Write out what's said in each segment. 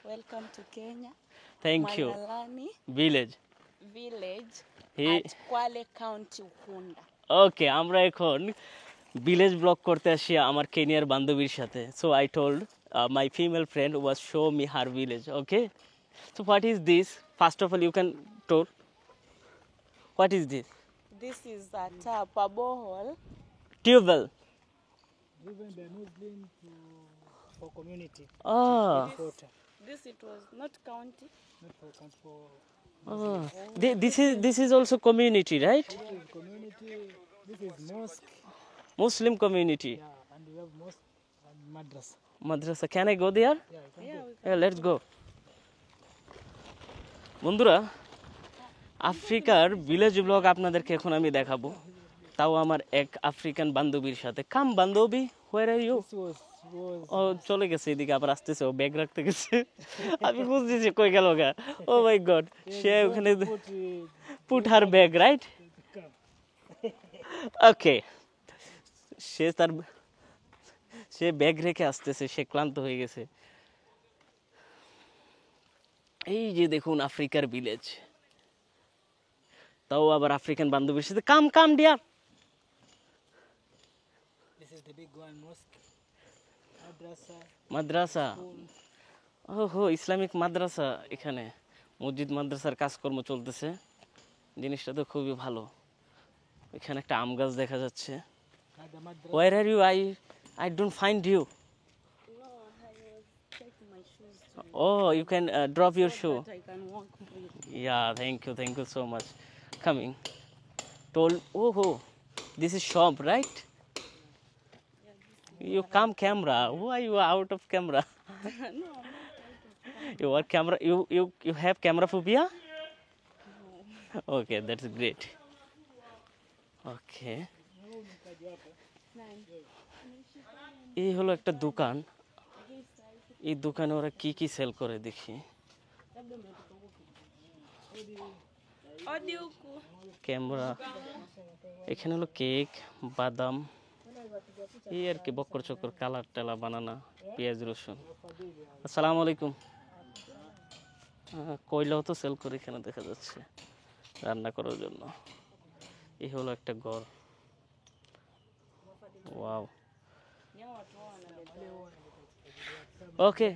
Welcome to Kenya. Thank you. Malalani Village. At Kwale County, Ukunda. Okay, আমরা এখন village vlog করতে আসি আমার কেনিয়ার বান্ধবীর সাথে. So I told my female friend was show me her village. Okay. So what is this? First of all, you can tell. What is this? This is a tap, a borehole. Tubewell. Given the Muslim for community. This it was not county. Not for for. This is also community, right? This is community. This is mosque. Muslim community. Yeah, and we have mosque and madrasa. Madrasa. Can I go there? Yeah, Let's go. বন্ধুরা আফ্রিকার village blog আপনাদেরকে এখন আমি দেখাবো তাও আমার এক African বান্ধবীর সাথে কাম বান্ধবী হোয়ার আর ইউ ও চলে গেছে এদিকে আবার আসতেছে ও ব্যাগ রাখতে গেছে আমি বুঝতেছি কই গেল গা ও মাই গড সে ওখানে put her bag right okay সে ব্যাগ রেখে আসতেছে সে ক্লান্ত হয়ে গেছে এই যে দেখুন আফ্রিকার ভিলেজ তাও আবার আফ্রিকান বান্ধবীর সাথে come dear This is the big one mosque. মাদ্রাসা ওহো ইসলামিক মাদ্রাসা এখানে মসজিদ মাদ্রাসার কাজকর্ম চলতেছে জিনিসটা তো খুবই ভালো এখানে একটা আম গাছ দেখা যাচ্ছে Where are you? I don't find you. No, I was taking my shoes to Oh, you can drop your shoe. that I can walk freely. Yeah, thank you so much. Coming. Told, oh, this is shop, right? You come camera. Why you are out of camera? No, I'm not out of You are camera. You have camera phobia? Okay, that's great. Okay. এই হলো একটা দোকান এই দোকানে ওরা কি কি sell করে দেখি ক্যামেরা এখানে হলো কেক বাদাম এই আর কি বক্কর চক্কর কালার টালা বানানা পেঁয়াজ রসুন আসসালামু আলাইকুম কয়লাও তো সেল করে এখানে দেখা যাচ্ছে রান্না করার জন্য এই হলো একটা ঘর ওয়াও ওকে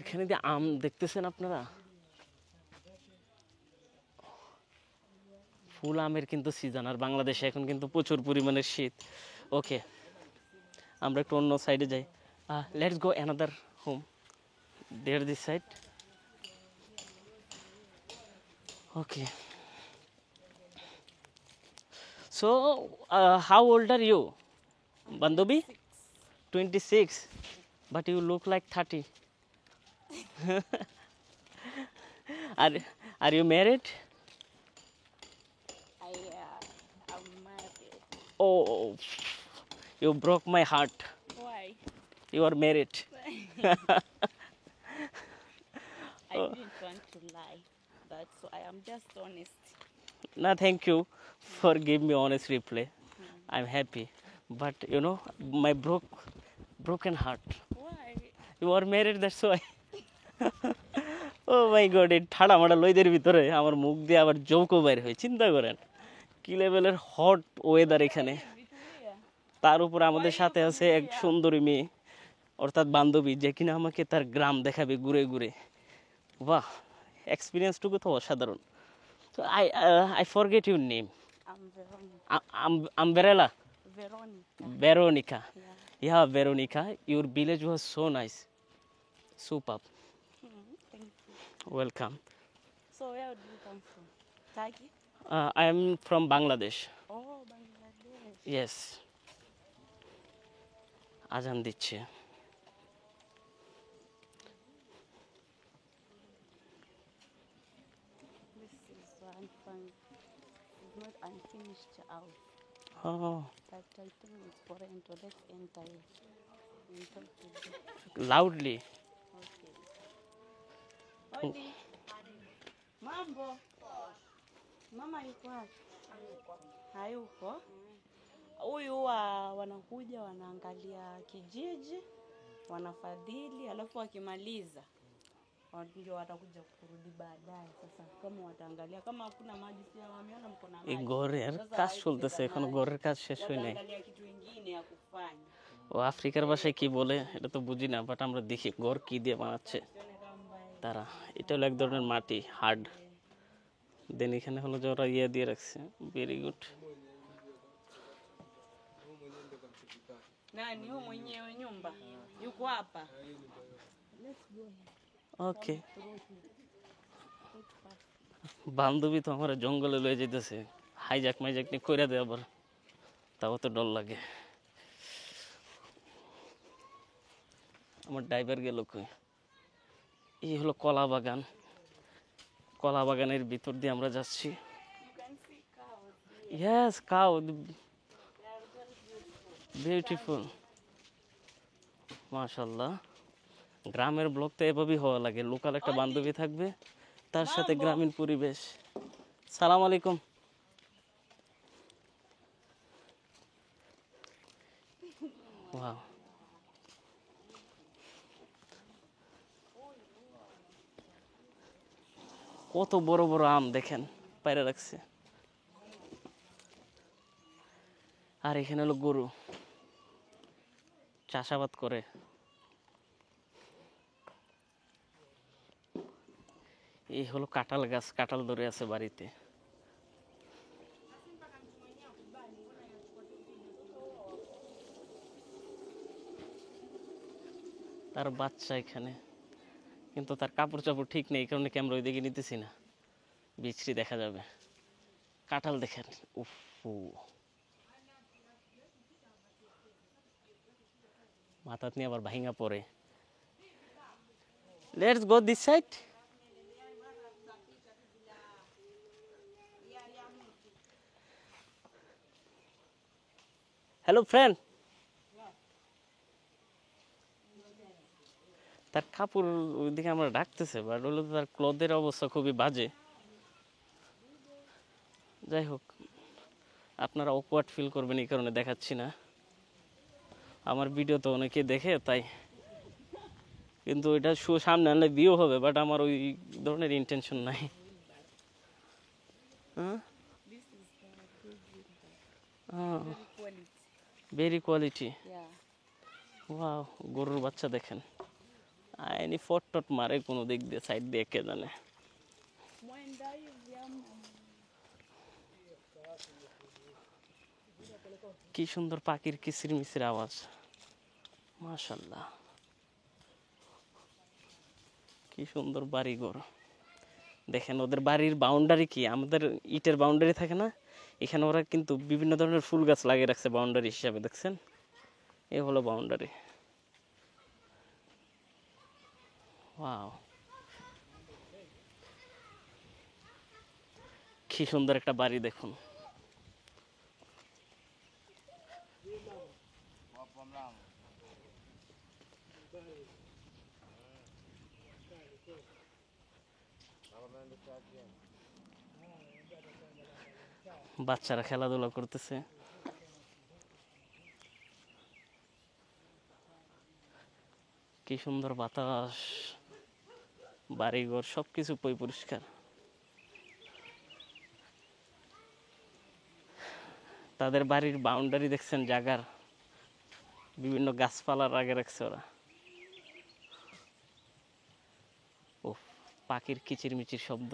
এখানে যে আম দেখতেছেন আপনারা ফুল আমের কিন্তু সিজন আর বাংলাদেশে এখন কিন্তু প্রচুর পরিমাণে শীত ওকে আমরা একটু অন্য সাইডে যাই let's go another home there this side okay so how old are you বান্ধবী 26 but you look like 30 are you married I'm married. oh you broke my heart Why? you are married I didn't want to lie. That's why I'm just honest. no thank you for giving me honest reply I'm happy but you know my broken heart Why? you are married that's why oh my god এই ঠাড়া মাড়া লইদের ভিতরে আমার মুখ দিয়ে আবার জৌকো বাইর হয় চিন্তা করেন কি লেভেলের হট ওয়েদার এখানে তার উপর আমাদের সাথে আছে এক সুন্দরী মেয়ে অর্থাৎ বান্ধবী যে কিনা আমাকে তার গ্রাম দেখাবে ঘুরে ঘুরে বাহ এক্সপিরিয়েন্সটুকু তো অসাধারণ so I forget your name I'm Veronica. Umbrella Veronica. Veronica yeah Veronica your village was so nice superb Thank you. welcome So where do you come from? Turkey? I am from Bangladesh Oh, Bangladesh. yes আজান দিচ্ছে This is it's not unfinished house. oh But I think it's for rental. Let's enter it. And talk to them. loudly Okay. Odi. Mambo. Mama yuko wapi? Hayuko. Huyu wanakuja wanaangalia kijiji wanafadhili, alafu wakimaliza ndio watakuja kurudi baadaye. Sasa kama wataangalia kama hakuna maji, si wameona mko na এই maji, ঘরের sasa কাজ hawezi চলতেছে, cheza এখনো maji. ঘরের কাজ শেষ হয় নাই। Wataangalia kitu kingine ya kufanya. ও আফ্রিকার ভাষায় কি বলে এটা তো বুঝি না, বাট আমরা দেখি ঘর কি দিয়ে বানাচ্ছে Sione kama mbaya. তারা। এটা হলো এক ধরনের মাটি, হার্ড। দেন এখানে হলো যে ওরা ইয়ে দিয়ে রাখছে, very good. Nani huyu mwenyewe nyumba? Yuko hapa. ওকে, বান্ধবী তো আমার জঙ্গলে লয়ে যেতেছে, হাইজাক মাইজাক নিয়ে কইরা দেয় আবার, তাও তো ডর লাগে। আমার ড্রাইভার গেল কই? এই হলো কলা বাগান, কলা বাগানের ভিতর দিয়ে আমরা যাচ্ছি। You can see cows. Yes, cow, They are very beautiful. Beautiful, মাশাল্লাহ। গ্রামের ব্লগ তো এভাবেই হওয়া লাগে, লোকাল একটা বান্ধবী থাকবে, তার সাথে গ্রামীণ পরিবেশ। সালাম আলাইকুম। ওয়াও, কত বড় বড় আম দেখেন পায়রা রাখছে। আর এখানে হলো গরু, চাষাবাদ করে। এই হলো কাঁঠাল গাছ, কাঁঠাল ধরে আছে বাড়িতে। তার বাচ্চা এখানে, কিন্তু তার কাপড় চাপড় ঠিক নেই, এই কারণে ক্যামেরা ওইদিকে নিতেছি না, বিচ্ছিরি দেখা যাবে। কাঁঠাল দেখেন, উফ, মাথাত নিয়ে আবার ভাঙা পড়ে। Let's go this side. Hello friend. তার কাপড় ওইদিকে আমরা ডাকতেছে, বাট হলো তার ক্লথের অবস্থা খুবই বাজে। যাই হোক, আপনারা অকওয়ার্ড ফিল করবেন এই কারণে দেখাচ্ছি না। আমার ভিডিও তো অনেকে দেখে তাই, কিন্তু এটা সামনে আনলে ভিউ হবে, বাট আমার ওই ধরনের ইন্টেনশন নাই। হ্যাঁ, This is the big হ্যাঁ, very quality. Very quality. Yeah. Wow, গরুর বাচ্চা দেখেন, আইনি ফট টট মারে কোনো দিক দিয়ে, সাইড দিয়ে কে জানে। Mwenda hivi ama কি সুন্দর পাখির কিচির মিচির আওয়াজ, মাশাল্লাহ। কি সুন্দর বাড়িঘর দেখেন। ওদের বাড়ির বাউন্ডারি কি আমাদের ইটের বাউন্ডারি থাকে না, এখানে ওরা কিন্তু বিভিন্ন ধরনের ফুল গাছ লাগিয়ে রাখছে বাউন্ডারি হিসাবে, দেখছেন? এ হলো বাউন্ডারি। ওয়াও, কি সুন্দর একটা বাড়ি দেখুন। বাচ্চারা খেলাধুলা করতেছে। কি সুন্দর বাতাস, বাড়িঘর সবকিছু পরিষ্কার। তাদের বাড়ির বাউন্ডারি দেখছেন, জায়গার বিভিন্ন গাছপালার আগে রাখছে ওরা। ও, পাখির কিচিরমিচির শব্দ,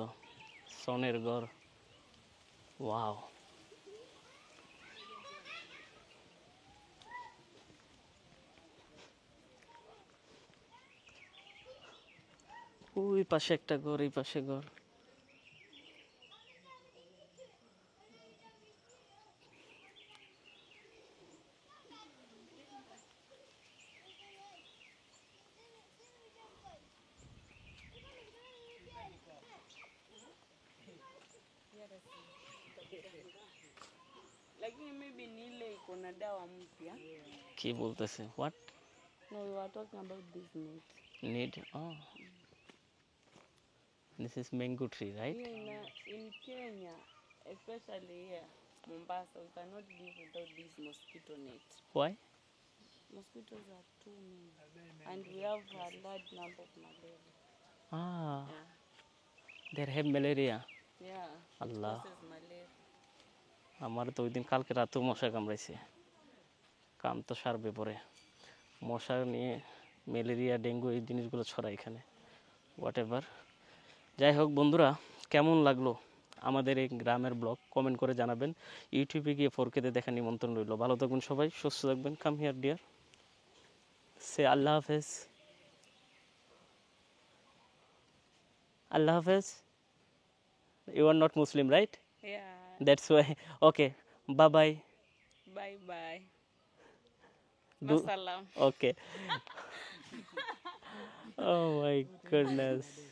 সনের ঘর। ওয়াও, ওই পাশে একটা ঘর, এই পাশে ঘর। lakini maybe ni ile iko na dawa mpya. কি বলতেছে? What No, we were talking about this net. Need? This is mango tree, right? Here in Kenya, especially here, Mombasa, we cannot live without this mosquito net. Why? Mosquitoes are too many. And we have a large number of malaria. Ah, Yeah. they have malaria. Yeah. Allah. Causes malaria. আমার তো ওই দিন কালকে রাতেও মশা কামড়াইছে, কাম তো সারবে পরে। মশা নিয়ে ম্যালেরিয়া ডেঙ্গু এই জিনিসগুলো ছড়ায় এখানে, হোয়াট এভার। যাই হোক বন্ধুরা, কেমন লাগলো আমাদের এই গ্রামের ব্লগ কমেন্ট করে জানাবেন। ইউটিউবে গিয়ে 4K-তে দেখার নিমন্ত্রণ রইল। ভালো থাকবেন সবাই, সুস্থ থাকবেন। কাম হিয়ার ডিয়ার, সে আল্লাহ হাফেজ। আল্লাহ হাফেজ। You are not Muslim, right? Yeah. That's why. Okay, bye bye. Bye bye. Do- Masalam. Okay. Oh my goodness.